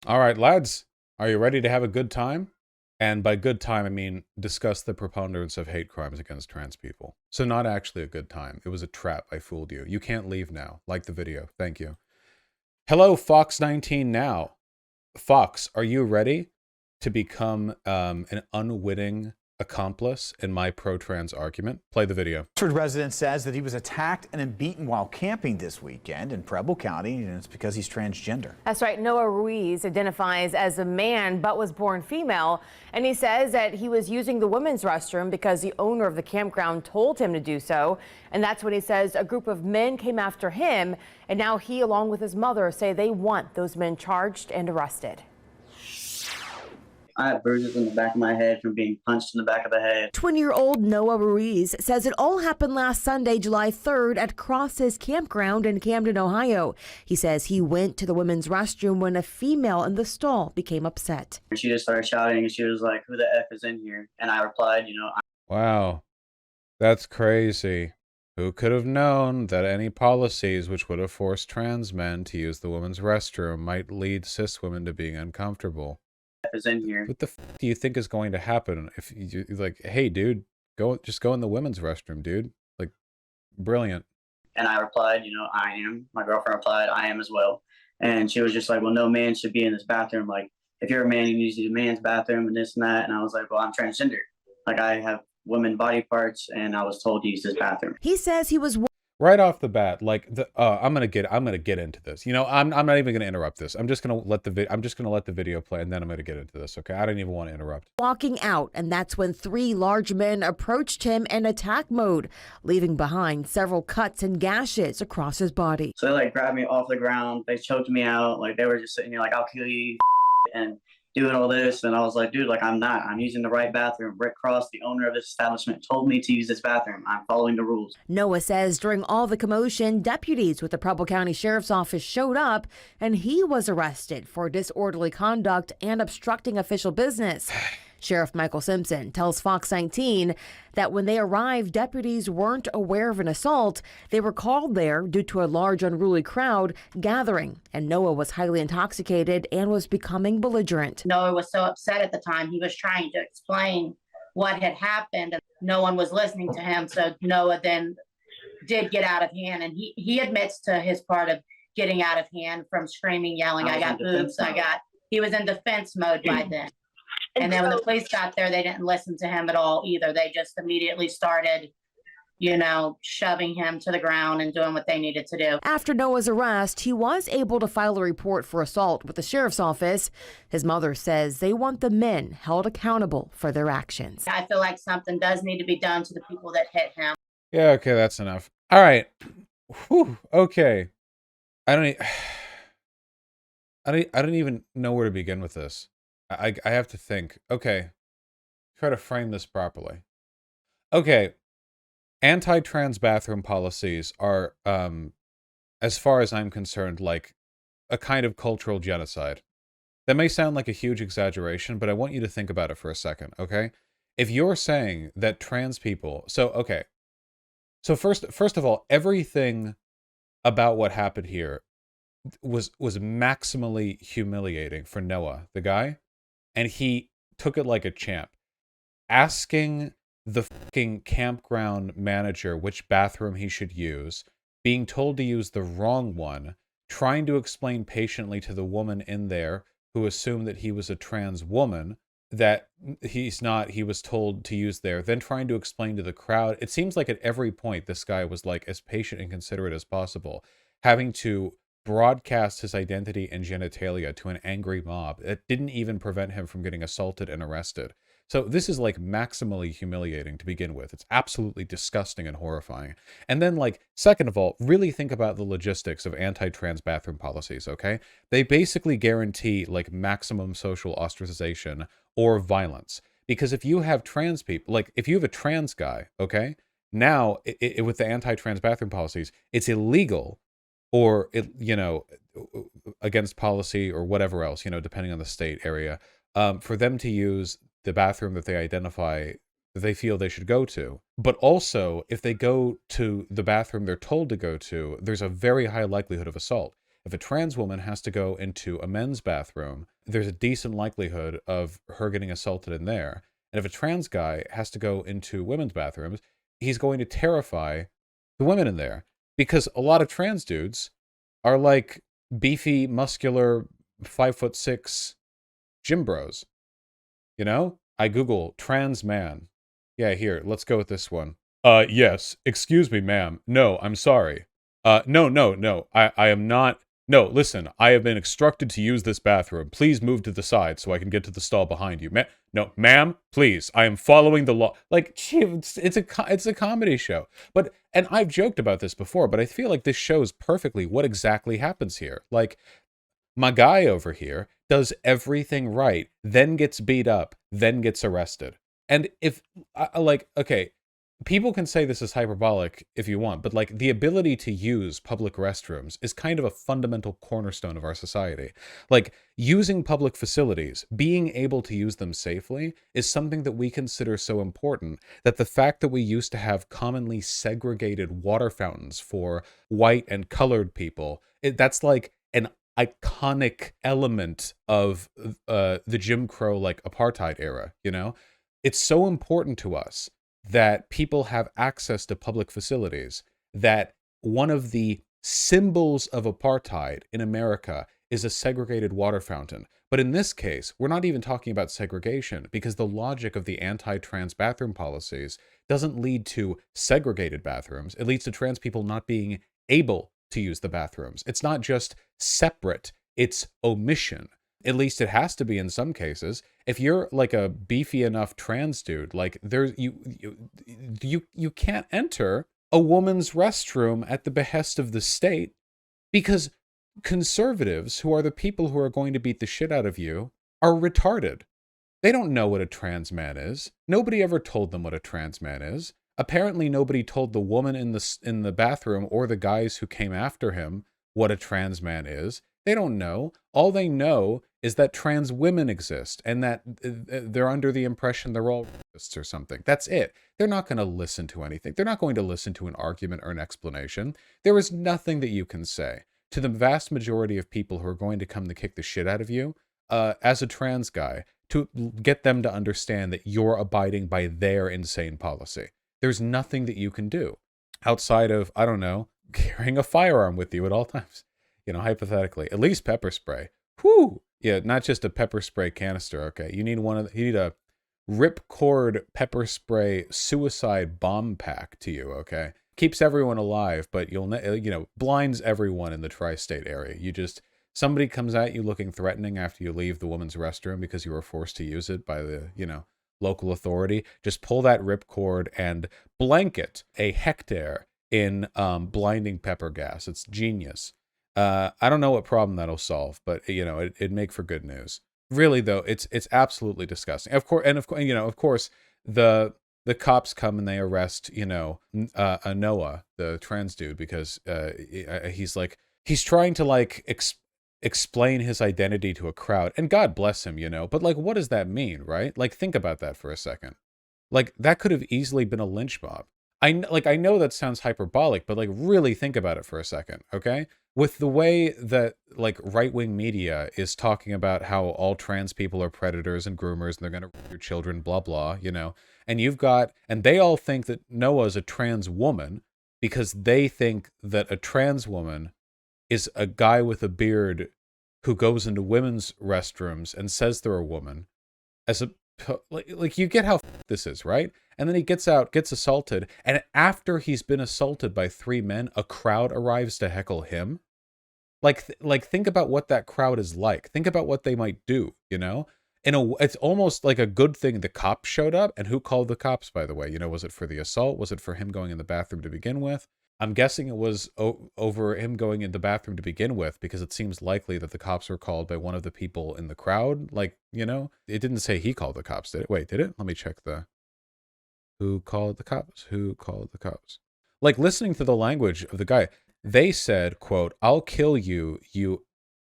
All right, lads, are you ready to have a good time? And by good time, I mean discuss the preponderance of hate crimes against trans people. So not actually a good time. It was a trap. I fooled you. You can't leave now. Like the video. Thank you. Hello, Fox19 now. Fox, are you ready to become an unwitting accomplice in my pro-trans argument? Play the video. Oxford resident says that he was attacked and beaten while camping this weekend in Preble County, and it's because he's transgender. That's right. Noah Ruiz identifies as a man but was born female, and he says that he was using the women's restroom because the owner of the campground told him to do so. And that's when he says a group of men came after him, and now he, along with his mother, say they want those men charged and arrested. I have bruises in the back of my head from being punched in the back of the head. 20-year-old Noah Ruiz says it all happened last Sunday, July 3rd at Cross's campground in Camden, Ohio. He says he went to the women's restroom when a female in the stall became upset. She just started shouting and she was like, "Who the F is in here?" And I replied, Wow, that's crazy. Who could have known that any policies which would have forced trans men to use the women's restroom might lead cis women to being uncomfortable? is in here. What the f do you think is going to happen if you like, hey, dude, just go in the women's restroom, dude? Like, brilliant. And I replied, I am. My girlfriend replied, I am as well. And she was just like, well, no man should be in this bathroom. Like, if you're a man, you need to use the man's bathroom and this and that. And I was like, well, I'm transgender. Like, I have women body parts, and I was told to use this bathroom. He says he was Right off the bat, like I'm gonna get into this. You know, I'm not even gonna interrupt this. I'm just gonna let the video play, and then I'm gonna get into this. Okay, I don't even want to interrupt. Walking out, and that's when three large men approached him in attack mode, leaving behind several cuts and gashes across his body. So they like grabbed me off the ground. They choked me out. Like they were just sitting here like, "I'll kill you," and doing all this. And I was like, dude, like I'm using the right bathroom. Rick Cross, the owner of this establishment, told me to use this bathroom. I'm following the rules. Noah says during all the commotion, deputies with the Preble County Sheriff's Office showed up, and he was arrested for disorderly conduct and obstructing official business. Sheriff Michael Simpson tells Fox 19 that when they arrived, deputies weren't aware of an assault. They were called there due to a large unruly crowd gathering, and Noah was highly intoxicated and was becoming belligerent. Noah was so upset at the time. He was trying to explain what had happened, and no one was listening to him. So Noah then did get out of hand, and he admits to his part of getting out of hand from screaming, yelling, I got boobs, he was in defense mode by then. And then when the police got there, they didn't listen to him at all either. They just immediately started, shoving him to the ground and doing what they needed to do. After Noah's arrest, he was able to file a report for assault with the sheriff's office. His mother says they want the men held accountable for their actions. I feel like something does need to be done to the people that hit him. Yeah, okay, that's enough. All right. Whew, okay. I don't even know where to begin with this. I have to think. Okay. Try to frame this properly. Okay. Anti-trans bathroom policies are, as far as I'm concerned, like a kind of cultural genocide. That may sound like a huge exaggeration, but I want you to think about it for a second, okay? If you're saying that trans people... So, okay. So first of all, everything about what happened here was maximally humiliating for Noah, the guy. And he took it like a champ. Asking the fucking campground manager which bathroom he should use, being told to use the wrong one, trying to explain patiently to the woman in there who assumed that he was a trans woman that he's not, he was told to use there, then trying to explain to the crowd. It seems like at every point this guy was like as patient and considerate as possible, having to broadcast his identity and genitalia to an angry mob that didn't even prevent him from getting assaulted and arrested. So this is like maximally humiliating to begin with. It's absolutely disgusting and horrifying. And then like, second of all, really think about the logistics of anti-trans bathroom policies, okay? They basically guarantee like maximum social ostracization or violence. Because if you have trans people, like if you have a trans guy, okay? Now, with the anti-trans bathroom policies, it's illegal or, against policy or whatever else, depending on the state area, for them to use the bathroom that they identify that they feel they should go to. But also, if they go to the bathroom they're told to go to, there's a very high likelihood of assault. If a trans woman has to go into a men's bathroom, there's a decent likelihood of her getting assaulted in there. And if a trans guy has to go into women's bathrooms, he's going to terrify the women in there, because a lot of trans dudes are like beefy, muscular, 5'6" gym bros. You know? I Google trans man. Yeah, here, let's go with this one. Yes. Excuse me, ma'am. No, I'm sorry. No. I am not. No, listen, I have been instructed to use this bathroom. Please move to the side so I can get to the stall behind you. No, ma'am, please. I am following the law. Like, gee, it's a comedy show. But, and I've joked about this before, but I feel like this shows perfectly what exactly happens here. Like, my guy over here does everything right, then gets beat up, then gets arrested. And if, like, okay, people can say this is hyperbolic if you want, but like the ability to use public restrooms is kind of a fundamental cornerstone of our society. Like using public facilities, being able to use them safely is something that we consider so important that the fact that we used to have commonly segregated water fountains for white and colored people, that's like an iconic element of the Jim Crow like apartheid era, you know? It's so important to us that people have access to public facilities, that one of the symbols of apartheid in America is a segregated water fountain. But in this case, we're not even talking about segregation, because the logic of the anti-trans bathroom policies doesn't lead to segregated bathrooms. It leads to trans people not being able to use the bathrooms. It's not just separate, it's omission. At least it has to be in some cases. If you're like a beefy enough trans dude, like there's you can't enter a woman's restroom at the behest of the state, because conservatives, who are the people who are going to beat the shit out of you, are retarded. They don't know what a trans man is. Nobody ever told them what a trans man is. Apparently nobody told the woman in the bathroom or the guys who came after him what a trans man is. They don't know. All they know is that trans women exist and that they're under the impression they're all rapists or something. That's it. They're not going to listen to anything. They're not going to listen to an argument or an explanation. There is nothing that you can say to the vast majority of people who are going to come to kick the shit out of you as a trans guy, to get them to understand that you're abiding by their insane policy. There's nothing that you can do outside of, I don't know, carrying a firearm with you at all times. You know, hypothetically, at least pepper spray. Whew. Yeah, not just a pepper spray canister. Okay, you need you need a ripcord pepper spray suicide bomb pack to you. Okay, keeps everyone alive, but blinds everyone in the tri-state area. Somebody comes at you looking threatening after you leave the woman's restroom because you were forced to use it by the local authority. Just pull that ripcord and blanket a hectare in blinding pepper gas. It's genius. I don't know what problem that'll solve, but it'd make for good news. Really though, it's absolutely disgusting. Of course, the cops come and they arrest Noah, the trans dude, because he's trying to explain his identity to a crowd, and God bless him, but like, what does that mean, right? Like, think about that for a second. Like, that could have easily been a lynch mob. I know that sounds hyperbolic, but like, really think about it for a second, okay? With the way that like right-wing media is talking about how all trans people are predators and groomers and they're going to rape your children, blah, blah, and they all think that Noah's a trans woman because they think that a trans woman is a guy with a beard who goes into women's restrooms and says they're a woman. Like you get how this is, right? And then he gets out, gets assaulted, and after he's been assaulted by 3 men, a crowd arrives to heckle him. Like think about what that crowd is like. Think about what they might do, it's almost like a good thing the cops showed up. And who called the cops, by the way? Was it for the assault? Was it for him going in the bathroom to begin with? I'm guessing it was over him going in the bathroom to begin with, because it seems likely that the cops were called by one of the people in the crowd. It didn't say he called the cops, did it? Wait, did it? Let me check who called the cops? Who called the cops? Like, listening to the language of the guy, they said, quote, "I'll kill you, you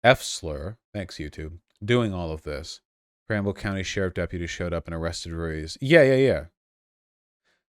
F-slur." Thanks, YouTube. Doing all of this. Granville County Sheriff deputies showed up and arrested Ruiz. Yeah.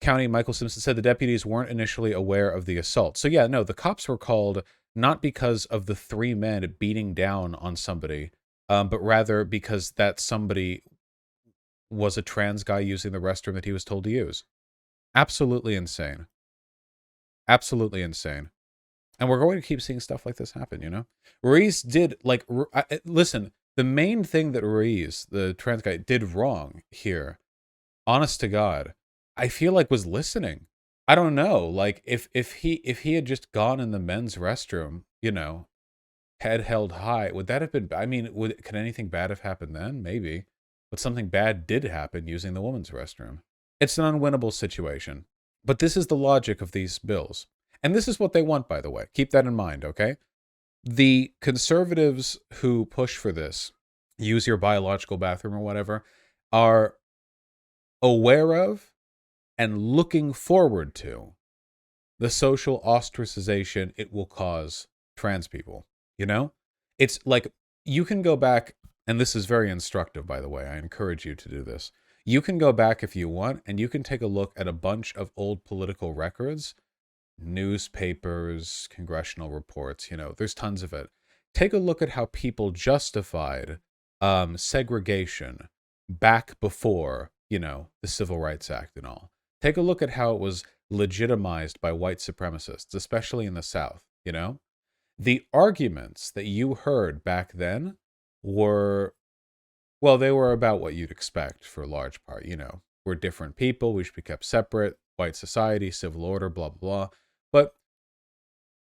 County Michael Simpson said the deputies weren't initially aware of the assault. So yeah, no, the cops were called not because of the 3 men beating down on somebody but rather because that somebody was a trans guy using the restroom that he was told to use. Absolutely insane. Absolutely insane. And we're going to keep seeing stuff like this happen, you know? Ruiz did, like, listen, the main thing that Ruiz, the trans guy, did wrong here, honest to God, I feel like was listening. I don't know, like, if he had just gone in the men's restroom, you know, head held high, would that have been, I mean, could anything bad have happened then? Maybe. But something bad did happen using the women's restroom. It's an unwinnable situation. But this is the logic of these bills. And this is what they want, by the way. Keep that in mind, okay? The conservatives who push for this, use your biological bathroom or whatever, are aware of and looking forward to the social ostracization it will cause trans people. You know? It's like, you can go back, and this is very instructive, by the way. I encourage you to do this. You can go back if you want, and you can take a look at a bunch of old political records, newspapers, congressional reports, you know, there's tons of it. Take a look at how people justified segregation back before, you know, the Civil Rights Act and all. Take a look at how it was legitimized by white supremacists, especially in the South, you know? The arguments that you heard back then were, well, they were about what you'd expect for a large part, you know. We're different people, we should be kept separate, white society, civil order, blah, blah, blah. But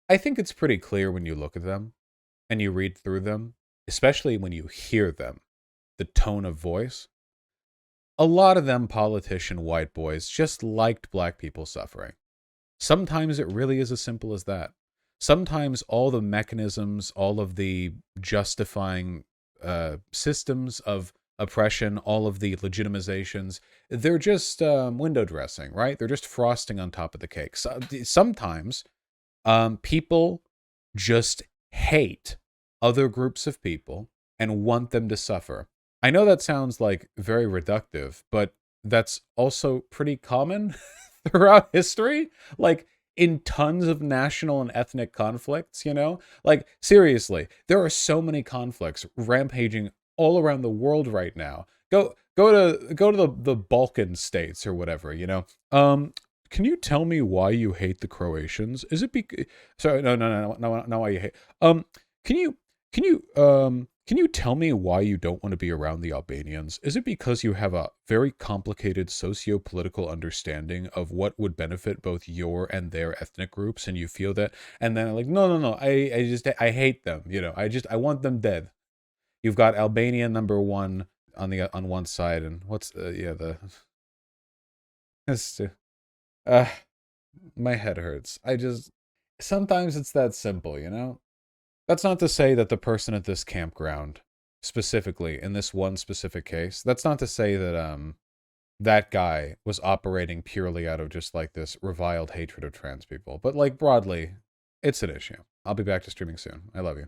I think it's pretty clear when you look at them and you read through them, especially when you hear them, the tone of voice. A lot of them politician white boys just liked black people suffering. Sometimes it really is as simple as that. Sometimes all the mechanisms, all of the justifying systems of oppression, all of the legitimizations, they're just window dressing, right? They're just frosting on top of the cake. So, sometimes people just hate other groups of people and want them to suffer. I know that sounds like very reductive, but that's also pretty common throughout history. Like, in tons of national and ethnic conflicts, you know? Like, seriously, there are so many conflicts rampaging all around the world right now. Go to the Balkan states or whatever, you know? Can you tell me why you hate the Croatians? Is it because... Sorry, no, why you hate... Can you, can you tell me why you don't want to be around the Albanians? Is it because you have a very complicated socio-political understanding of what would benefit both your and their ethnic groups, and you feel that? And then like, no, I hate them. You know, I want them dead. You've got Albania #1 on one side, and what's it's, my head hurts. Sometimes it's that simple, you know? That's not to say that the person at this campground, specifically, in this one specific case, that's not to say that that guy was operating purely out of just like this reviled hatred of trans people. But like broadly, it's an issue. I'll be back to streaming soon. I love you.